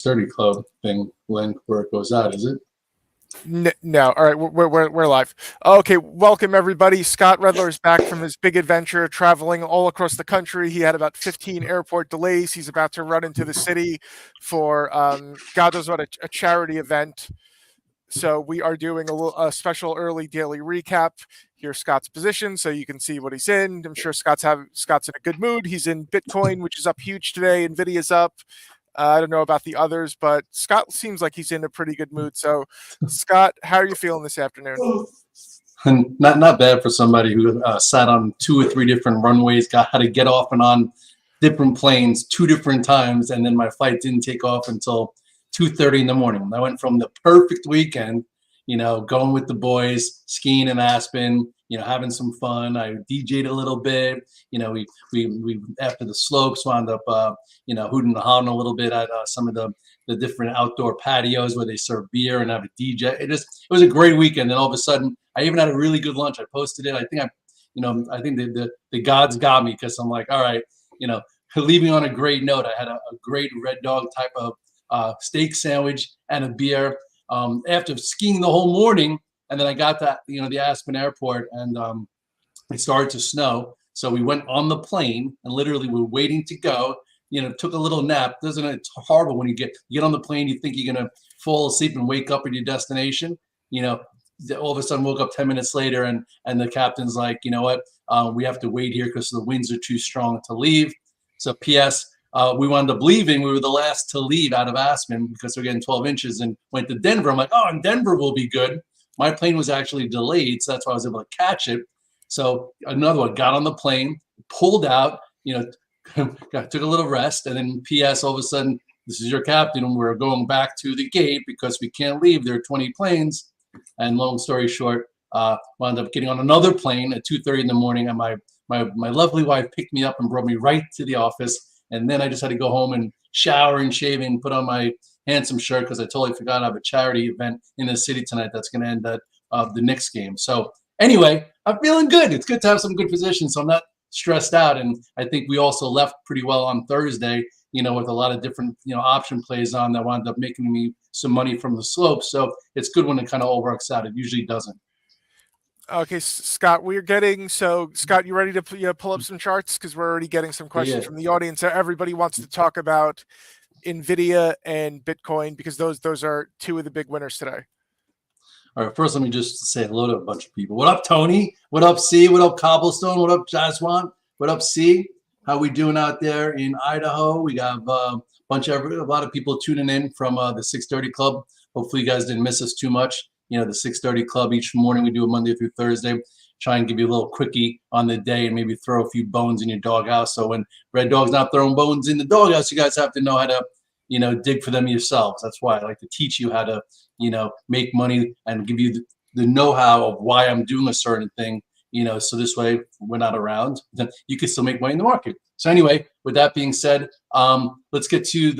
Sturdy Club thing link where it goes out, is it? No. All right, we're live. Okay, welcome everybody. Scott Redler is back from his big adventure, traveling all across the country. He had about 15 airport delays. He's about to run into the city for God knows what, a charity event. So we are doing a special early daily recap. Here's Scott's position, so you can see what he's in. I'm sure Scott's in a good mood. He's in Bitcoin, which is up huge today. Nvidia's up. I don't know about the others, but Scott seems like he's in a pretty good mood. So, Scott, how are you feeling this afternoon? And not bad for somebody who sat on 2 or 3 different runways, had to get off and on different planes 2 different times, and then my flight didn't take off until 2:30 in the morning. I went from the perfect weekend, going with the boys, skiing in Aspen, having some fun. I DJ'd a little bit. We after the slopes wound up, hooting and hollering a little bit at some of the different outdoor patios where they serve beer and have a DJ. It was a great weekend. And all of a sudden, I even had a really good lunch. I posted it. I think the gods got me because I'm like, all right, leaving on a great note. I had a great Red Dog type of steak sandwich and a beer after skiing the whole morning. And then I got to the Aspen airport, and it started to snow. So we went on the plane, and literally we're waiting to go. Took a little nap. It's horrible when you get on the plane, you think you're gonna fall asleep and wake up at your destination. All of a sudden woke up 10 minutes later, and the captain's like, you know what, we have to wait here because the winds are too strong to leave. So P.S. We wound up leaving. We were the last to leave out of Aspen because we're getting 12 inches and went to Denver. I'm like, oh, and Denver will be good. My plane was actually delayed, so that's why I was able to catch it. So another one, got on the plane, pulled out, took a little rest, and then P.S. all of a sudden, this is your captain, and we're going back to the gate because we can't leave. There are 20 planes. And long story short, wound up getting on another plane at 2:30 in the morning, and my lovely wife picked me up and brought me right to the office. And then I just had to go home and shower and shave and put on my handsome shirt because I totally forgot I have a charity event in the city tonight that's going to end at the Knicks game. So anyway, I'm feeling good. It's good to have some good positions, so I'm not stressed out. And I think we also left pretty well on Thursday, with a lot of different, option plays on that wound up making me some money from the slope. So it's good when it kind of all works out. It usually doesn't. Okay, Scott, Scott, you ready to pull up some charts? Because we're already getting some questions from the audience. Everybody wants to talk about Nvidia and Bitcoin because those are 2 of the big winners today. All right, first let me just say hello to a bunch of people. What up, Tony? What up, C? What up, Cobblestone? What up, Jaswan? What up, C? How we doing out there in Idaho? We got a lot of people tuning in from the 6:30 Club. Hopefully you guys didn't miss us too much. The 6:30 Club, each morning we do a Monday through Thursday. Try and give you a little quickie on the day and maybe throw a few bones in your doghouse. So when Red Dog's not throwing bones in the doghouse, you guys have to know how to, dig for them yourselves. That's why I like to teach you how to, make money and give you the know-how of why I'm doing a certain thing, so this way we're not around, then you can still make money in the market. So anyway, with that being said, let's get to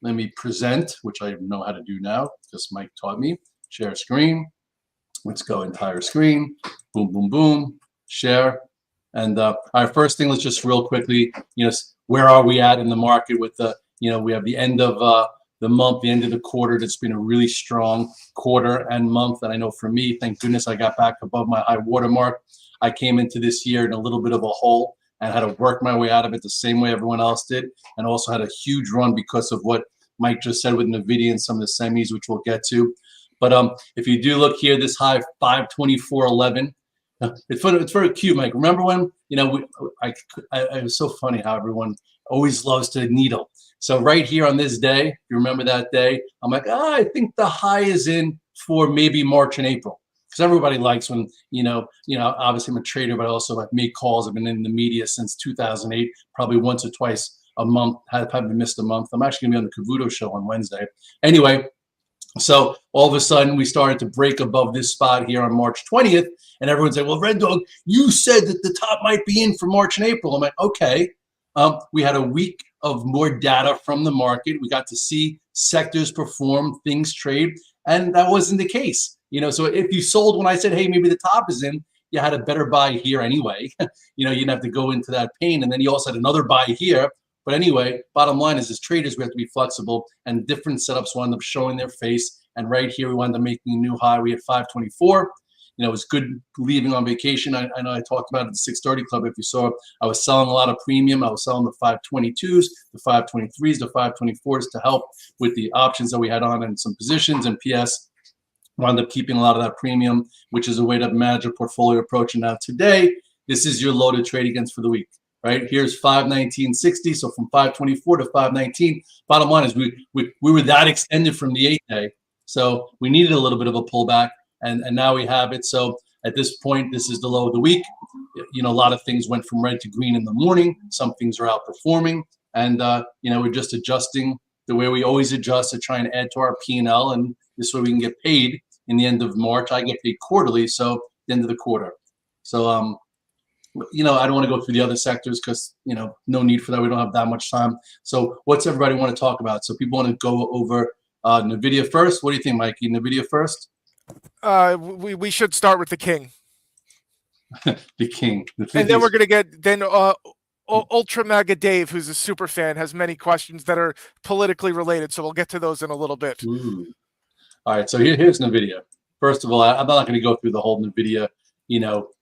let me present, which I know how to do now because Mike taught me. Share screen. Let's go entire screen. Boom, boom, boom. Share. And our first thing, let's just real quickly, where are we at in the market with the, we have the end of the month, the end of the quarter. That's been a really strong quarter and month. And I know for me, thank goodness I got back above my high water mark. I came into this year in a little bit of a hole and had to work my way out of it the same way everyone else did. And also had a huge run because of what Mike just said with Nvidia and some of the semis, which we'll get to. But if you do look here, this high 524.11, it's funny, it's very cute, Mike. Remember when, it was so funny how everyone always loves to needle. So right here on this day, if you remember that day, I'm like, I think the high is in for maybe March and April. Because everybody likes when, obviously I'm a trader, but I also make calls. I've been in the media since 2008, probably once or twice a month. Haven't missed a month. I'm actually gonna be on the Cavuto show on Wednesday. Anyway, so all of a sudden we started to break above this spot here on March 20th, and everyone's like, well, Red Dog, you said that the top might be in for March and April. I'm like, okay. We had a week of more data from the market. We got to see sectors perform, things trade, and that wasn't the case. So if you sold when I said, hey, maybe the top is in, you had a better buy here anyway. You didn't have to go into that pain. And then you also had another buy here. But anyway, bottom line is, as traders, we have to be flexible, and different setups wind up showing their face. And right here, we wound up making a new high. We had 524. It was good leaving on vacation. I know I talked about it at the 630 Club. If you saw, I was selling a lot of premium. I was selling the 522s, the 523s, the 524s to help with the options that we had on in some positions. And PS wound up keeping a lot of that premium, which is a way to manage a portfolio approach. And now today, this is your loaded trade against for the week. Right here's 519.60. So from 524 to 519. Bottom line is we were that extended from the 8-day. So we needed a little bit of a pullback. And now we have it. So at this point, this is the low of the week. A lot of things went from red to green in the morning. Some things are outperforming. And, we're just adjusting the way we always adjust to try and add to our P&L. And this way we can get paid in the end of March. I get paid quarterly, so the end of the quarter. So, I don't want to go through the other sectors because, no need for that. We don't have that much time. So what's everybody want to talk about? So people want to go over Nvidia first. What do you think, Mikey? Nvidia first? We should start with the king. The king. And then we're going to get Ultra Mega Dave, who's a super fan, has many questions that are politically related. So we'll get to those in a little bit. Ooh. All right. So here's Nvidia. First of all, I'm not going to go through the whole Nvidia,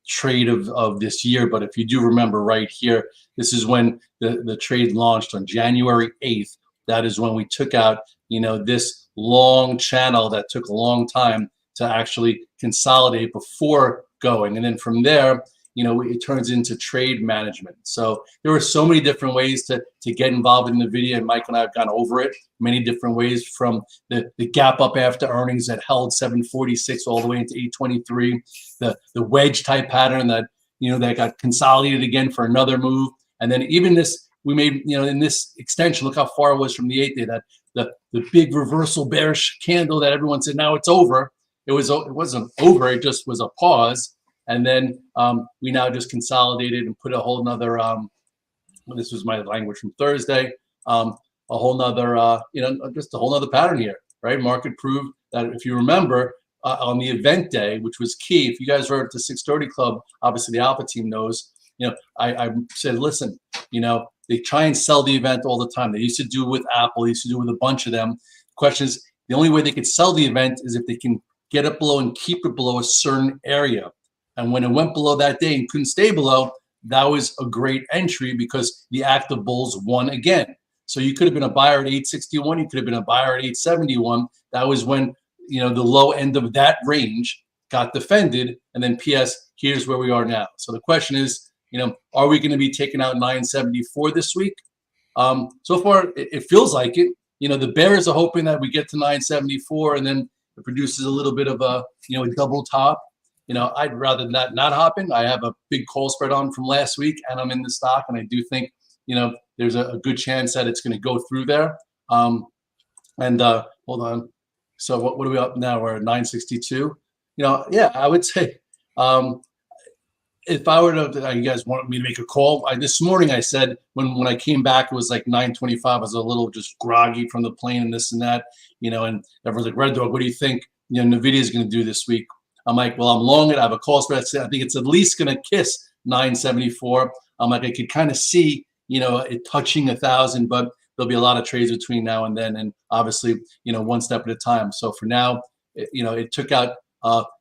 trade of this year. But if you do remember right here, this is when the trade launched on January 8th. That is when we took out, this long channel that took a long time to actually consolidate before going. And then from there, it turns into trade management. So there were so many different ways to get involved in Nvidia, and Mike and I have gone over it many different ways, from the gap up after earnings that held 746 all the way into 823, the wedge type pattern that, that got consolidated again for another move. And then even this, we made, in this extension, look how far it was from the 8-day, that the big reversal bearish candle that everyone said, now it's over. It wasn't over. It just was a pause. And then we now just consolidated and put a whole nother, this was my language from Thursday, a whole nother, just a whole nother pattern here, right? Market proved that, if you remember, on the event day, which was key. If you guys were at the 630 Club, obviously the Alpha team knows, I said, listen, they try and sell the event all the time. They used to do it with Apple. They used to do it with a bunch of them. The question is, the only way they could sell the event is if they can get it below and keep it below a certain area. And when it went below that day and couldn't stay below, that was a great entry because the active bulls won again. So you could have been a buyer at 861. You could have been a buyer at 871. That was when, the low end of that range got defended. And then PS, here's where we are now. So the question is, are we going to be taking out 974 this week? So far, it feels like it. The bears are hoping that we get to 974 and then it produces a little bit of a, a double top. I'd rather that not happen. I have a big call spread on from last week, and I'm in the stock, and I do think, there's a good chance that it's going to go through there. Hold on. So what are we up now? We're at 962. Yeah, I would say, if I were to, you guys want me to make a call. This morning I said when I came back, it was like 925. I was a little just groggy from the plane and this and that, and everyone's like, Red Dog, what do you think, Nvidia is going to do this week? I'm like, well, I'm long it. I have a call spread. I think it's at least going to kiss 974. I'm like, I could kind of see, it touching 1,000, but there'll be a lot of trades between now and then. And obviously, one step at a time. So for now, it took out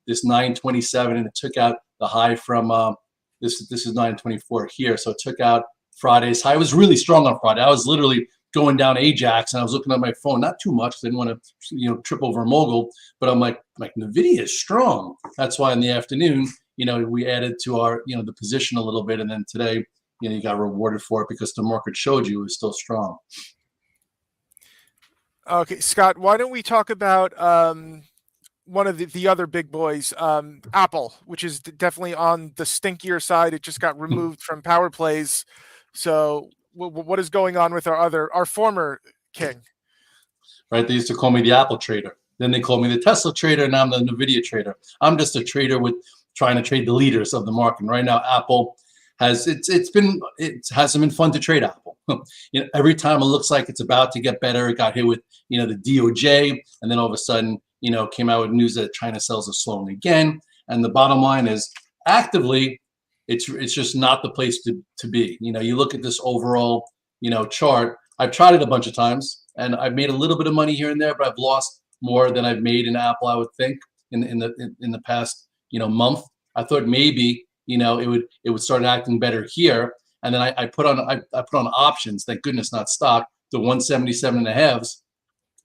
this 927 and it took out the high from this is 924 here. So it took out Friday's high. It was really strong on Friday. I was literally going down Ajax and I was looking at my phone, not too much. I didn't want to, trip over a mogul, but I'm like Nvidia is strong. That's why in the afternoon, we added to our, the position a little bit. And then today, you got rewarded for it because the market showed you it was still strong. Okay, Scott, why don't we talk about one of the other big boys, Apple, which is definitely on the stinkier side. It just got removed from power plays. So what is going on with our former king? Right. They used to call me the Apple trader. Then they called me the Tesla trader. Now I'm the Nvidia trader. I'm just a trader with trying to trade the leaders of the market. And right now, Apple it hasn't been fun to trade Apple. Every time it looks like it's about to get better, it got hit with, the DOJ. And then all of a sudden, came out with news that China sales are slowing again. And the bottom line is actively, it's just not the place to be. You look at this overall, chart. I've tried it a bunch of times, and I've made a little bit of money here and there, but I've lost more than I've made in Apple, I would think, in the past month. I thought maybe it would start acting better here, and then I put on options. Thank goodness, not stock. The 177 and a halves,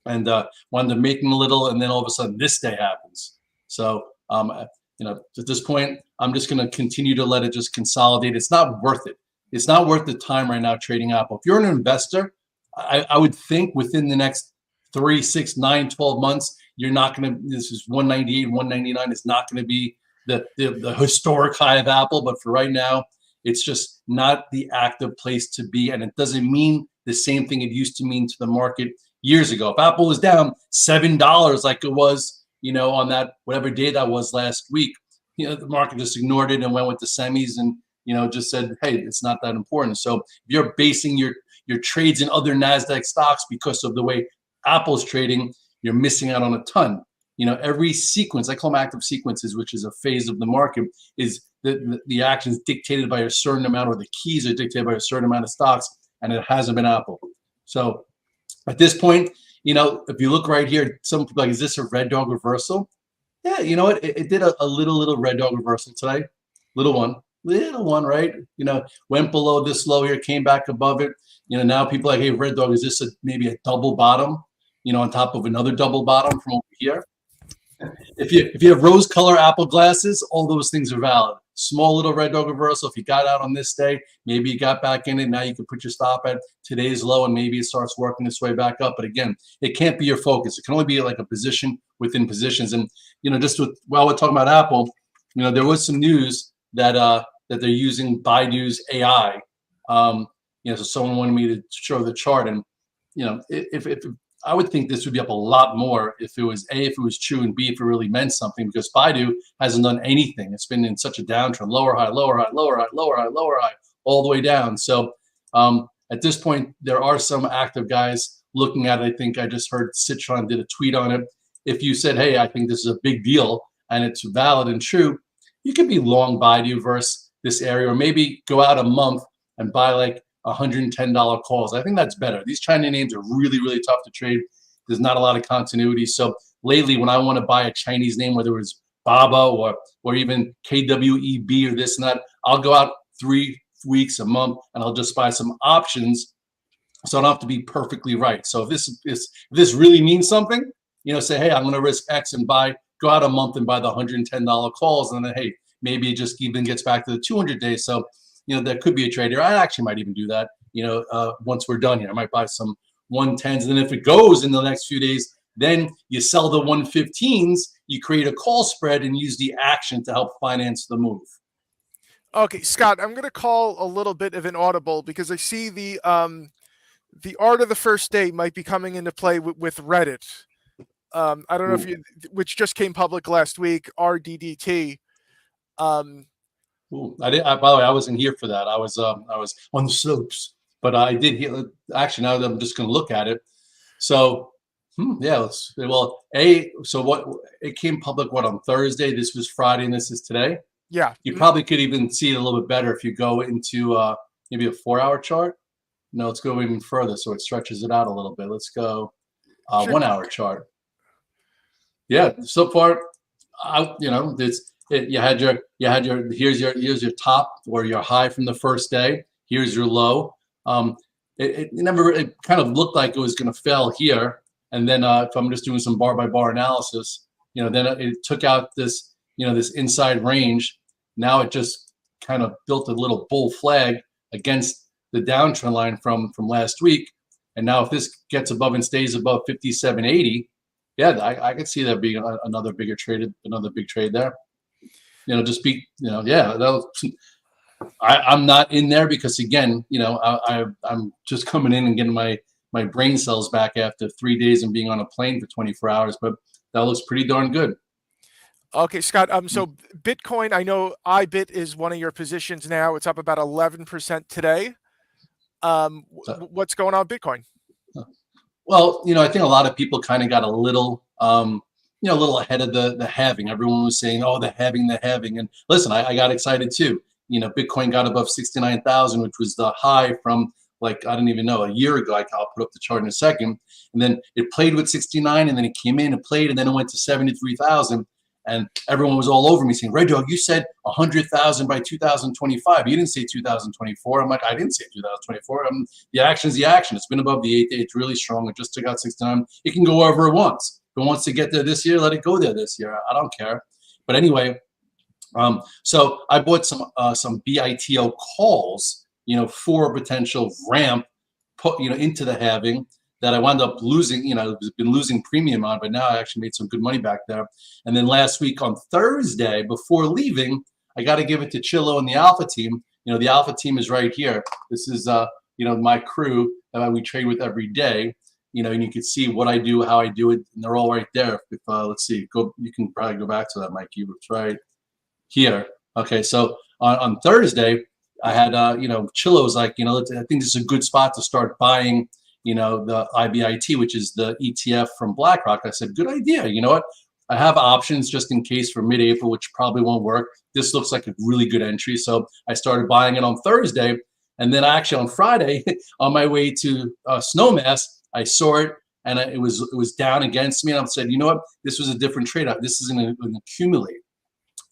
and wound up making a little, and then all of a sudden this day happens. So at this point, I'm just going to continue to let it just consolidate. It's not worth it. It's not worth the time right now trading Apple. If you're an investor, I would think within the next 3, 6, 9, 12 months, you're not going to. This is 198, 199 is not going to be the historic high of Apple. But for right now, it's just not the active place to be, and it doesn't mean the same thing it used to mean to the market years ago. If Apple was down $7 like it was, on that whatever day that was last week, the market just ignored it and went with the semis and just said, hey, it's not that important. So if you're basing your trades in other NASDAQ stocks because of the way Apple's trading, you're missing out on a ton. Every sequence, I call them active sequences, which is a phase of the market, is the actions dictated by a certain amount, or the keys are dictated by a certain amount of stocks, and it hasn't been Apple. So at this point, if you look right here, some people are like, is this a red dog reversal? Yeah, you know what? It did a little red dog reversal today. Little one, right? Went below this low here, came back above it. Now people are like, hey, red dog, is this maybe a double bottom, on top of another double bottom from over here? If you have rose color Apple glasses, all those things are valid. Small little red dog reversal. If you got out on this day, maybe you got back in it. Now you can put your stop at today's low, and maybe it starts working its way back up. But again, it can't be your focus. It can only be like a position within positions. And just while we're talking about Apple, there was some news that they're using Baidu's AI. So someone wanted me to show the chart, and if I would think this would be up a lot more if it was true, and B, if it really meant something, because Baidu hasn't done anything. It's been in such a downtrend, lower high, lower high, lower high, lower high, lower high, all the way down. So at this point, there are some active guys looking at it. I think I just heard Citron did a tweet on it. If you said, hey, I think this is a big deal and it's valid and true, you could be long Baidu versus this area, or maybe go out a month and buy like $110 calls. I think that's better. These China names are really, really tough to trade. There's not a lot of continuity. So lately, when I want to buy a Chinese name, whether it's Baba or even KWEB or this and that, I'll go out 3 weeks, a month, and I'll just buy some options, so I don't have to be perfectly right. So if this really means something, say, hey, I'm going to risk X and go out a month and buy the $110 calls, and then, hey, maybe it just even gets back to the 200 days. So that could be a trade here. I actually might even do that, once we're done here. I might buy some 110s. And then if it goes in the next few days, then you sell the 115s, you create a call spread and use the action to help finance the move. Okay, Scott, I'm going to call a little bit of an audible because I see the art of the first day might be coming into play with Reddit. I don't know if which just came public last week, RDDT. By the way, I wasn't here for that. I was on the slopes, but I did hear. Actually, now that I'm just going to look at it. So, yeah. So what? It came public on Thursday. This was Friday, and this is today. Yeah. You probably could even see it a little bit better if you go into maybe a 4-hour chart. No, let's go even further, so it stretches it out a little bit. Let's go 1-hour chart. Yeah. So far, you had your here's your top or your high from the first day. Here's your low. It kind of looked like it was going to fail here, and then if I'm just doing some bar by bar analysis, then it took out this this inside range. Now it just kind of built a little bull flag against the downtrend line from last week, and now if this gets above and stays above 57.80, yeah, I could see that being another big trade there. I'm not in there because, again, I'm just coming in and getting my brain cells back after 3 days and being on a plane for 24 hours. But that looks pretty darn good. Okay, Scott. So Bitcoin, I know iBit is one of your positions now. It's up about 11% today. What's going on with Bitcoin? Well, I think a lot of people kind of got a little, a little ahead of the halving. Everyone was saying, oh, the halving. And listen, I got excited too. Bitcoin got above 69,000, which was the high from like, I don't even know, a year ago. I'll put up the chart in a second. And then it played with 69, and then it came in and played, and then it went to 73,000. And everyone was all over me saying, Red Dog, you said 100,000 by 2025. You didn't say 2024. I'm like, I didn't say 2024. The action's the action. It's been above the 8 day. It's really strong. It just took out 69. It can go wherever it wants. If it wants to get there this year, let it go there this year. I don't care. But anyway, so I bought some BITO calls, for a potential ramp, into the halving that I wound up losing. I've been losing premium on, but now I actually made some good money back there. And then last week on Thursday, before leaving, I got to give it to Chillo and the Alpha team. The Alpha team is right here. This is, my crew that we trade with every day. And you can see what I do, how I do it, and they're all right there. If let's see, you can probably go back to that, Mike. It's right here. Okay, so on Thursday, I had, Chillo was like, I think this is a good spot to start buying, the IBIT, which is the ETF from BlackRock. I said, good idea. You know what? I have options just in case for mid-April, which probably won't work. This looks like a really good entry. So I started buying it on Thursday. And then actually on Friday, on my way to Snowmass, I saw it, and it was down against me. And I said, you know what? This was a different trade. This is an accumulate.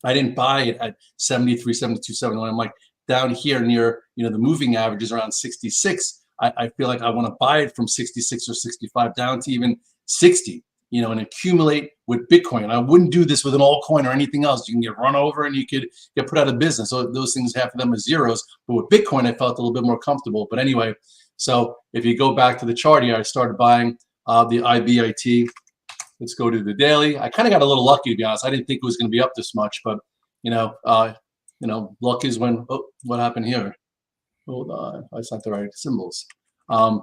I didn't buy it at 73, 72, 71. I'm like down here near, the moving average is around 66. I feel like I want to buy it from 66 or 65 down to even 60, and accumulate with Bitcoin. I wouldn't do this with an altcoin or anything else. You can get run over and you could get put out of business. So those things, half of them are zeros. But with Bitcoin, I felt a little bit more comfortable. But anyway, so if you go back to the chart here, I started buying the IBIT. Let's go to the daily. I kind of got a little lucky, to be honest. I didn't think it was going to be up this much, but luck is when. Oh, what happened here? Hold on, that's not the right symbols. Let's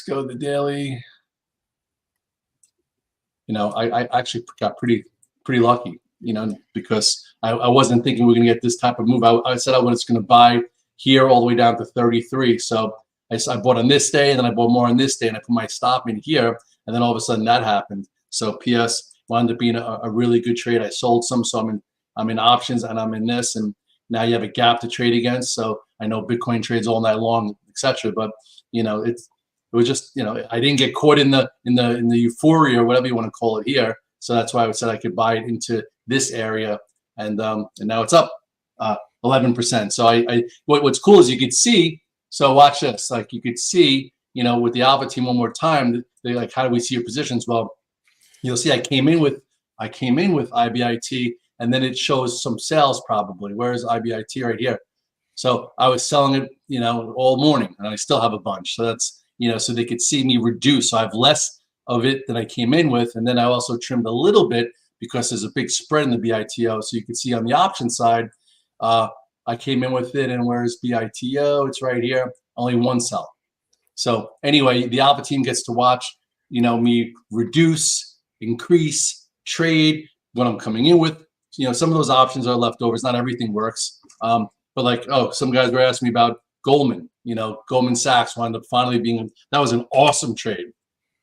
go to the daily. I actually got pretty lucky, because I wasn't thinking we were going to get this type of move. I said I was going to buy here all the way down to 33. So I bought on this day, and then I bought more on this day, and I put my stop in here, and then all of a sudden that happened. So PS wound up being a really good trade. I sold some, so I'm in options, and I'm in this, and now you have a gap to trade against. So I know Bitcoin trades all night long, etc. But it was just I didn't get caught in the euphoria or whatever you want to call it here. So that's why I said I could buy it into this area, and now it's up 11%. So what's cool is you could see. So watch this. Like you could see, with the Alpha team one more time, they like, how do we see your positions? Well, you'll see I came in with IBIT, and then it shows some sales probably. Where's IBIT right here? So I was selling it, all morning, and I still have a bunch. So that's, so they could see me reduce. So I have less of it than I came in with, and then I also trimmed a little bit because there's a big spread in the BITO. So you can see on the option side, I came in with it, and where's BITO? It's right here. Only one sell. So anyway, the Alpha team gets to watch, me reduce, increase, trade, what I'm coming in with. Some of those options are leftovers. Not everything works. But like, some guys were asking me about Goldman. Goldman Sachs wound up finally being, that was an awesome trade.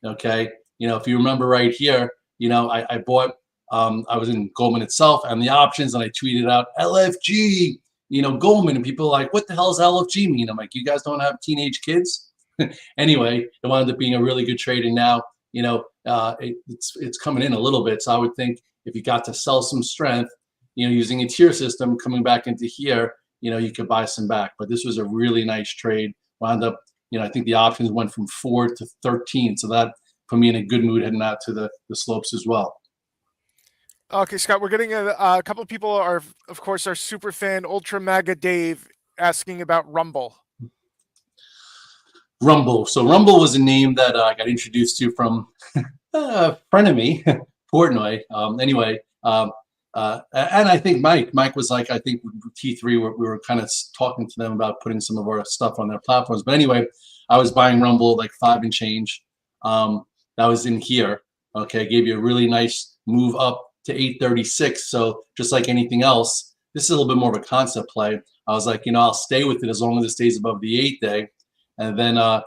Okay. If you remember right here, I bought, I was in Goldman itself and the options, and I tweeted out LFG, Goldman, and people are like, what the hell does LFG mean? I'm like, you guys don't have teenage kids? Anyway, it wound up being a really good trade, and now, it's coming in a little bit. So I would think if you got to sell some strength, using a tier system, coming back into here, you could buy some back. But this was a really nice trade. Wound up, I think the options went from 4 to 13. So that put me in a good mood heading out to the slopes as well. Okay, Scott, we're getting a couple of people are, of course, our super fan, Ultra Maga Dave, asking about Rumble. Rumble. So Rumble was a name that I got introduced to from a friend of me, Portnoy. And I think Mike was like, I think T3, we were kind of talking to them about putting some of our stuff on their platforms. But anyway, I was buying Rumble like 5 and change. That was in here. Okay, gave you a really nice move up to 836. So just like anything else, this is a little bit more of a concept play. I was like, I'll stay with it as long as it stays above the 8 day. And then I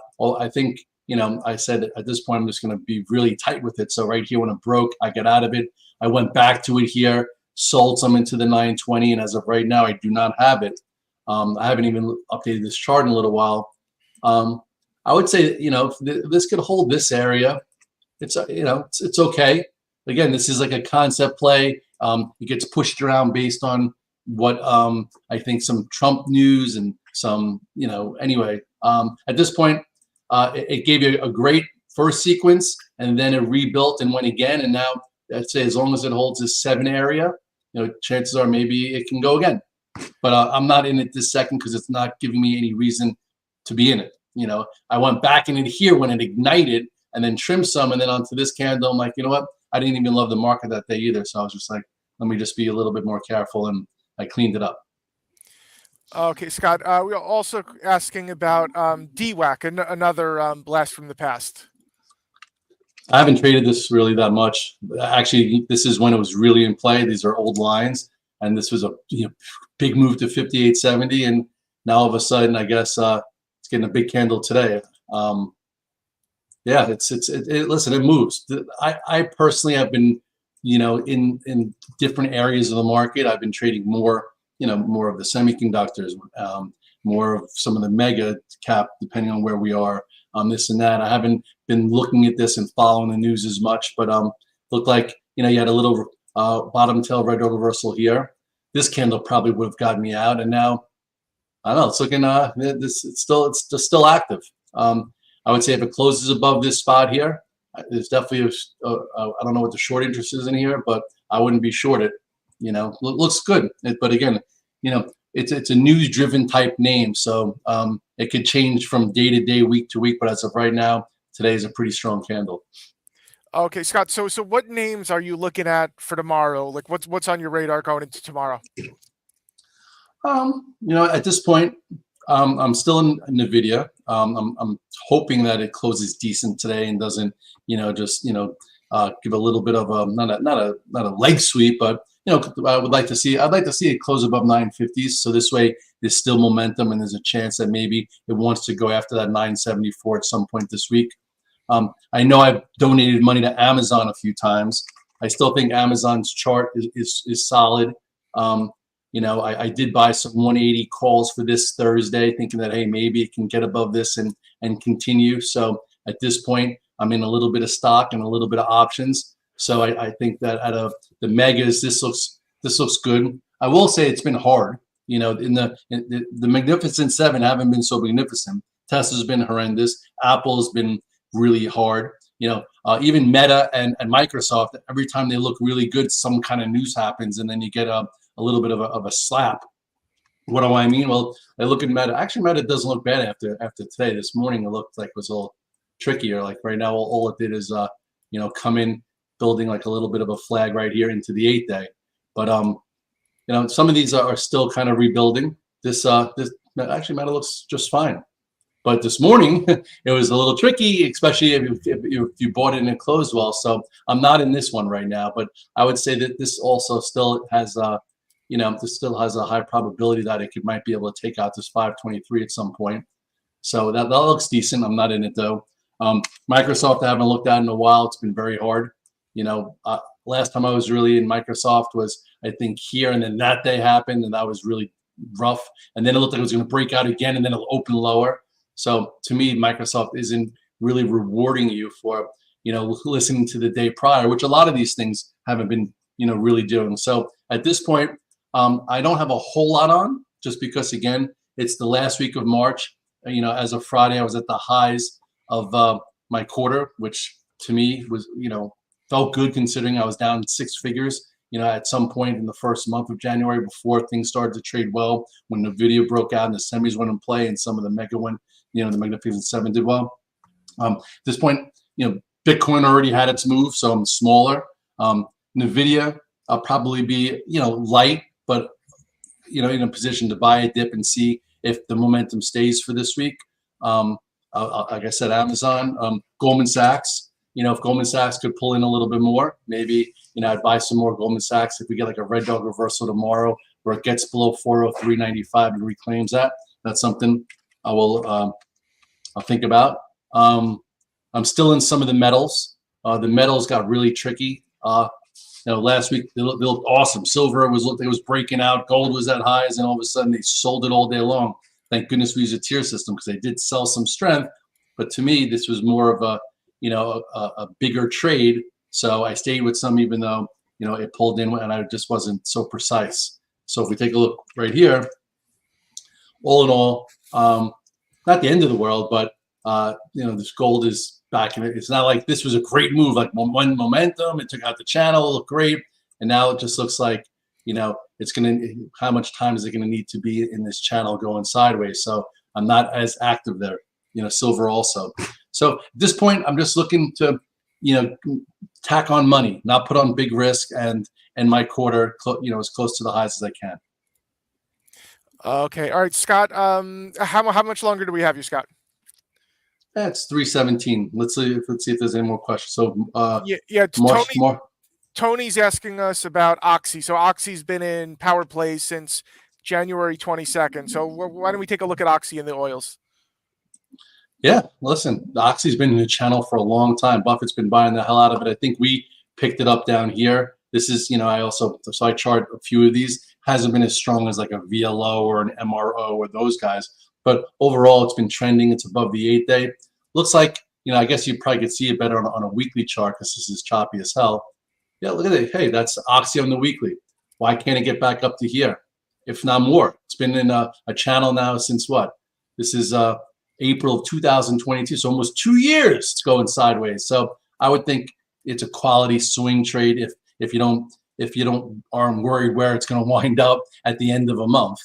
think, I said at this point, I'm just going to be really tight with it. So right here, when it broke, I got out of it. I went back to it here, sold some into the 920. And as of right now, I do not have it. I haven't even updated this chart in a little while. I would say, if this could hold this area, it's it's okay. Again, this is like a concept play. It gets pushed around based on what I think some Trump news and some, anyway. At this point, it gave you a great first sequence, and then it rebuilt and went again. And now, I'd say as long as it holds this 7 area, chances are maybe it can go again. But I'm not in it this second because it's not giving me any reason to be in it. I went back in it here when it ignited and then trimmed some, and then onto this candle. I'm like, you know what? I didn't even love the market that day either. So I was just like, let me just be a little bit more careful, and I cleaned it up. Okay, Scott. We're also asking about DWAC, another blast from the past. I haven't traded this really that much. Actually, this is when it was really in play. These are old lines, and this was a big move to 58.70, and now all of a sudden, I guess it's getting a big candle today. Yeah, listen, it moves. I personally have been, in different areas of the market. I've been trading more, more of the semiconductors, more of some of the mega cap, depending on where we are on this and that. I haven't been looking at this and following the news as much, but looked like, you had a little bottom tail red dog reversal here. This candle probably would have gotten me out, and now I don't know. It's looking it's still active. I would say if it closes above this spot here, there's definitely I don't know what the short interest is in here, but I wouldn't be short it. Looks good, but again, it's a news driven type name, so it could change from day to day, week to week. But as of right now, today is a pretty strong candle. Okay, Scott. So what names are you looking at for tomorrow? Like what's on your radar going into tomorrow? At this point, I'm still in Nvidia. I'm hoping that it closes decent today and doesn't, just give a little bit of a not a leg sweep, but I'd like to see it close above 950s. So this way, there's still momentum, and there's a chance that maybe it wants to go after that 974 at some point this week. I know I've donated money to Amazon a few times. I still think Amazon's chart is solid. I did buy some 180 calls for this Thursday, thinking that, hey, maybe it can get above this and continue. So at this point, I'm in a little bit of stock and a little bit of options. So I think that out of the megas, this looks good. I will say it's been hard. In the Magnificent Seven haven't been so magnificent. Tesla's been horrendous. Apple's been really hard. Even Meta and Microsoft, every time they look really good, some kind of news happens, and then you get a little bit of a slap. What do I mean? Well, I look at Meta. Actually, Meta doesn't look bad after today. This morning, it looked like it was a little trickier. Like right now, all it did is, come in building like a little bit of a flag right here into the 8 day. But some of these are still kind of rebuilding. This actually Meta looks just fine. But this morning, it was a little tricky, especially if you bought it and it closed well. So I'm not in this one right now, but I would say that this also still has, this still has a high probability that it might be able to take out this 523 at some point. So that looks decent. I'm not in it though. Microsoft, I haven't looked at in a while. It's been very hard. Last time I was really in Microsoft was, I think, here, and then that day happened, and that was really rough. And then it looked like it was going to break out again, and then it'll open lower. So to me, Microsoft isn't really rewarding you for, listening to the day prior, which a lot of these things haven't been, really doing. So at this point, I don't have a whole lot on, just because, again, it's the last week of March. As of Friday, I was at the highs of my quarter, which to me was, felt good considering I was down 6 figures, at some point in the first month of January before things started to trade well, when Nvidia broke out and the semis went in play and some of the mega went, the Magnificent Seven did well. At this point, Bitcoin already had its move, so I'm smaller. Nvidia, I'll probably be, light, but, in a position to buy a dip and see if the momentum stays for this week. Like I said, Amazon, Goldman Sachs. If Goldman Sachs could pull in a little bit more, maybe, I'd buy some more Goldman Sachs if we get like a red dog reversal tomorrow where it gets below 403.95 and reclaims that. That's something I will I'll think about. I'm still in some of the metals. The metals got really tricky last week they looked awesome. Silver it was breaking out. Gold was at highs, and all of a sudden they sold it all day long. Thank goodness we use a tier system because they did sell some strength. But to me, this was more of a bigger trade. So I stayed with some, even though it pulled in, and I just wasn't so precise. So if we take a look right here, all in all, not the end of the world, but this gold is back in it. It's not like this was a great move, like one momentum. It took out the channel, looked great, and now it just looks like it's how much time is it gonna need to be in this channel going sideways? So I'm not as active there. Silver also. So at this point, I'm just looking to tack on money, not put on big risk, and my quarter as close to the highs as I can. Okay, all right, Scott. How much longer do we have you, Scott? That's 3:17. Let's see if there's any more questions. So yeah. More. Tony's asking us about Oxy. So Oxy's been in power plays since January 22nd. So why don't we take a look at Oxy in the oils? Yeah, listen, the Oxy's been in the channel for a long time. Buffett's been buying the hell out of it. I think we picked it up down here. This is, I chart a few of these. Hasn't been as strong as like a VLO or an MRO or those guys. But overall, it's been trending. It's above the 8-day. Looks like, I guess you probably could see it better on a weekly chart because this is choppy as hell. Yeah, look at it. Hey, that's Oxy on the weekly. Why can't it get back up to here? If not more. It's been in a channel now since what? This is April of 2022, so almost 2 years it's going sideways. So I would think it's a quality swing trade if you aren't worried where it's going to wind up at the end of a month.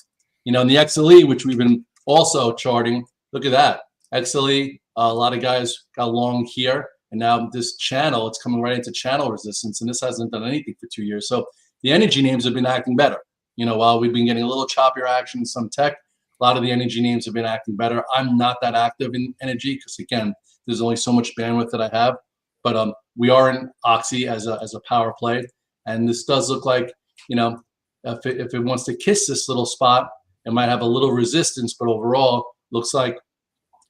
In the XLE, which we've been also charting, look at that. XLE, a lot of guys got long here, and now this channel, it's coming right into channel resistance, and this hasn't done anything for 2 years. So the energy names have been acting better. While we've been getting a little choppier action in some tech, a lot of the energy names have been acting better. I'm not that active in energy because, again, there's only so much bandwidth that I have. But we are in Oxy as a power play, and this does look like, if it wants to kiss this little spot, it might have a little resistance, but overall looks like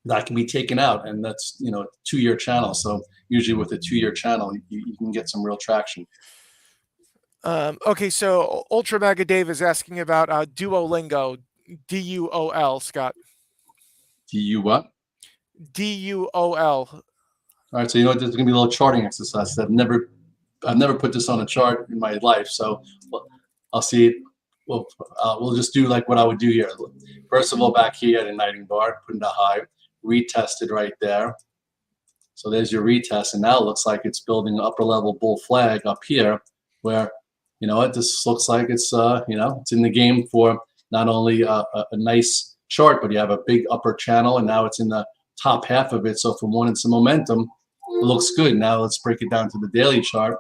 that can be taken out, and that's a 2-year channel. So usually with a 2-year channel, you can get some real traction. Okay, so Ultra Mega Dave is asking about Duolingo. DUOL, Scott. DU what? DUOL. All right, so there's going to be a little charting exercise. I've never put this on a chart in my life, so I'll see it. We'll just do like what I would do here. First of all, back here at a Igniting bar, putting a high, retested right there. So there's your retest, and now it looks like it's building an upper level bull flag up here, where this looks like it's it's in the game for not only a nice chart, but you have a big upper channel, and now it's in the top half of it. So if we wanted some momentum, it looks good. Now let's break it down to the daily chart.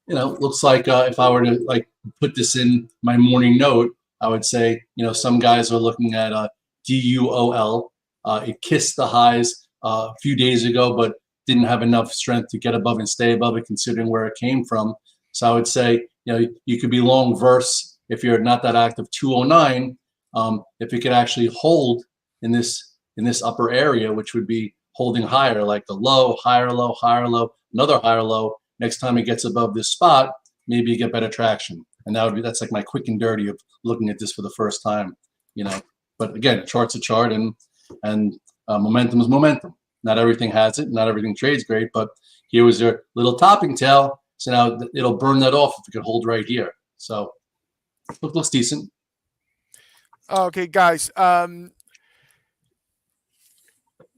Looks like if I were to put this in my morning note, I would say, some guys are looking at DUOL. It kissed the highs a few days ago, but didn't have enough strength to get above and stay above it, considering where it came from. So I would say, you could be long verse if you're not that active 209. If it could actually hold in this upper area, which would be holding higher, like the low, higher low, another higher low. Next time it gets above this spot, maybe you get better traction. And that's like my quick and dirty of looking at this for the first time. But again, a chart's a chart, and momentum is momentum. Not everything has it, not everything trades great, but here was your little topping tail. So now it'll burn that off if it could hold right here. So looks decent. Okay, guys.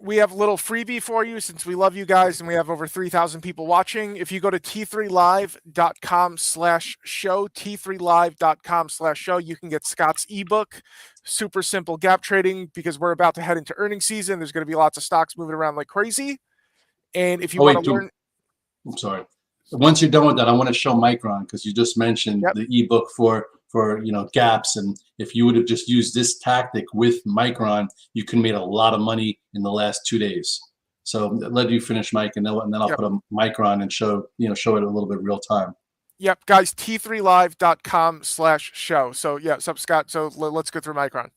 We have a little freebie for you since we love you guys and we have over 3,000 people watching. If you go to t3live.com/show, t3live.com/show, you can get Scott's ebook. Super simple gap trading, because we're about to head into earnings season. There's going to be lots of stocks moving around like crazy. And if you want to learn... I'm sorry. Once you're done with that, I want to show Micron, because you just mentioned the ebook for gaps, and if you would have just used this tactic with Micron, you could have made a lot of money in the last 2 days. So let you finish, Mike, and then I'll put a Micron and show it a little bit real time. Yep, guys, t3live.com/show. So Scott. So let's go through Micron.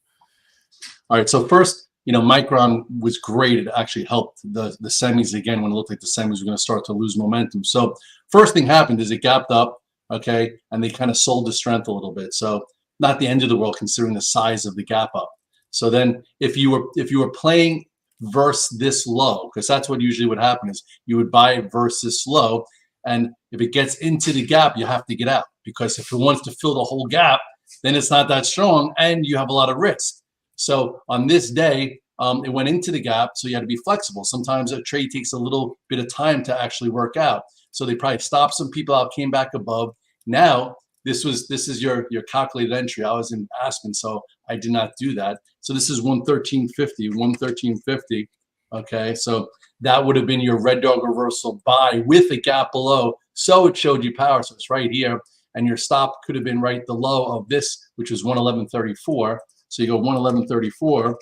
All right. So first, Micron was great. It actually helped the semis again when it looked like the semis were going to start to lose momentum. So first thing happened is it gapped up, okay, and they kind of sold the strength a little bit. So not the end of the world considering the size of the gap up. So then if you were playing versus this low, because that's what usually would happen is you would buy versus this low, and if it gets into the gap, you have to get out, because if it wants to fill the whole gap, then it's not that strong and you have a lot of risk. So on this day, it went into the gap, so you had to be flexible. Sometimes a trade takes a little bit of time to actually work out. So they probably stopped some people out, came back above. Now this is your calculated entry. I was in Aspen, so I did not do that. So this is 113.50, 113.50. Okay, so that would have been your red dog reversal buy with a gap below. So it showed you power. So it's right here, and your stop could have been right the low of this, which was 111.34. So you go 111.34.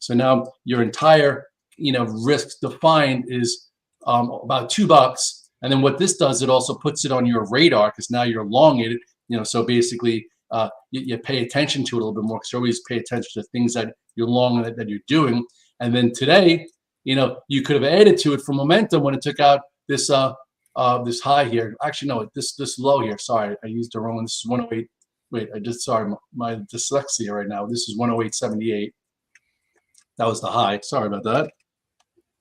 So now your entire risk defined is about $2. And then what this does, it also puts it on your radar, because now you're long it. So basically you pay attention to it a little bit more, because you always pay attention to things that you're long that you're doing. And then today, you could have added to it for momentum when it took out this this high here. Actually, no, this low here. Sorry, I used the wrong one. This is 108. Wait, sorry, my dyslexia right now. This is 108.78. That was the high. Sorry about that.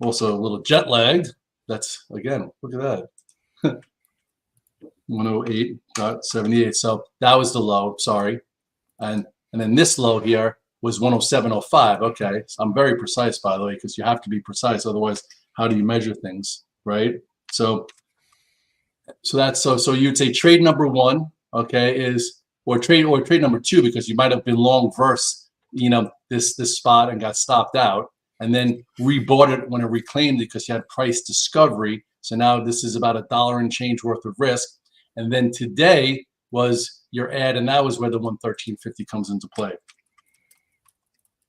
Also a little jet lagged. That's, again, look at that. 108.78. So that was the low. Sorry. And then this low here was 107.05. Okay. So I'm very precise, by the way, because you have to be precise. Otherwise, how do you measure things, right? So that's so you'd say trade number one, okay, is or trade number two, because you might have been long versus this spot and got stopped out, and then rebought it when it reclaimed it because you had price discovery. So now this is about $1 and change worth of risk. And then today was your add, and that was where the 113.50 comes into play.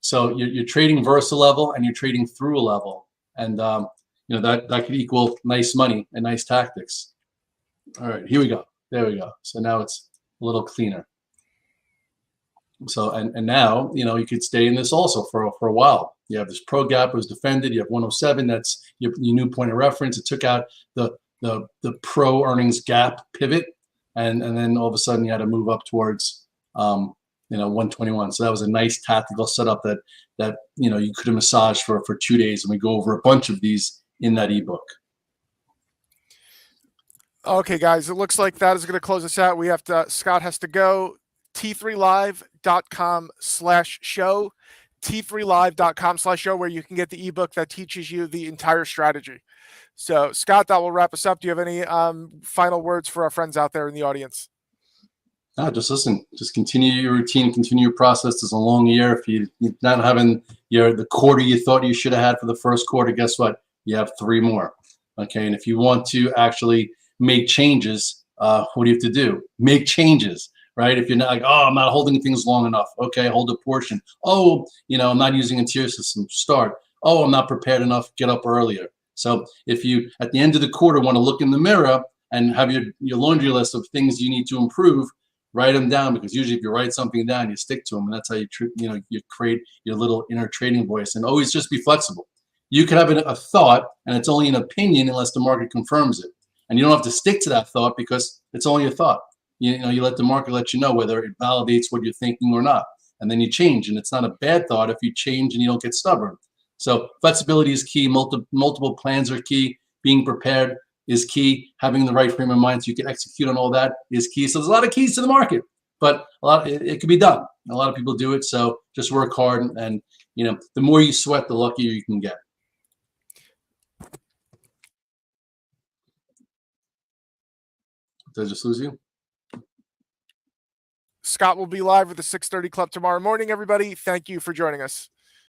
So you're trading versus a level, and you're trading through a level, and that could equal nice money and nice tactics. All right, here we go. There we go. So now it's a little cleaner. So and now you could stay in this also for a while. You have this pro gap, it was defended. You have 107. That's your new point of reference. It took out the pro earnings gap pivot, and then all of a sudden you had to move up towards 121. So that was a nice tactical setup that you could have massaged for 2 days, and we go over a bunch of these in that ebook. Okay, guys, it looks like that is going to close us out. We have to. Scott has to go. T3live.com/show. T3live.com/show, where you can get the ebook that teaches you the entire strategy. So, Scott, that will wrap us up. Do you have any final words for our friends out there in the audience? No, just listen. Just continue your routine, continue your process. It's a long year. If you're not having the quarter you thought you should have had for the first quarter, guess what? You have 3 more. Okay, and if you want to actually make changes, what do you have to do? Make changes, right? If you're not like, oh, I'm not holding things long enough. Okay, hold a portion. Oh, I'm not using a tier system. Start. Oh, I'm not prepared enough. Get up earlier. So if you, at the end of the quarter, want to look in the mirror and have your laundry list of things you need to improve, write them down, because usually if you write something down, you stick to them, and that's how you create your little inner trading voice. And always just be flexible. You could have a thought, and it's only an opinion unless the market confirms it. And you don't have to stick to that thought because it's only a thought. You let the market let you know whether it validates what you're thinking or not. And then you change, and it's not a bad thought if you change and you don't get stubborn. So flexibility is key. Multiple plans are key. Being prepared is key. Having the right frame of mind so you can execute on all that is key. So there's a lot of keys to the market, but it can be done. A lot of people do it. So just work hard, and the more you sweat, the luckier you can get. Did I just lose you? Scott will be live with the 6:30 Club tomorrow morning, everybody. Thank you for joining us.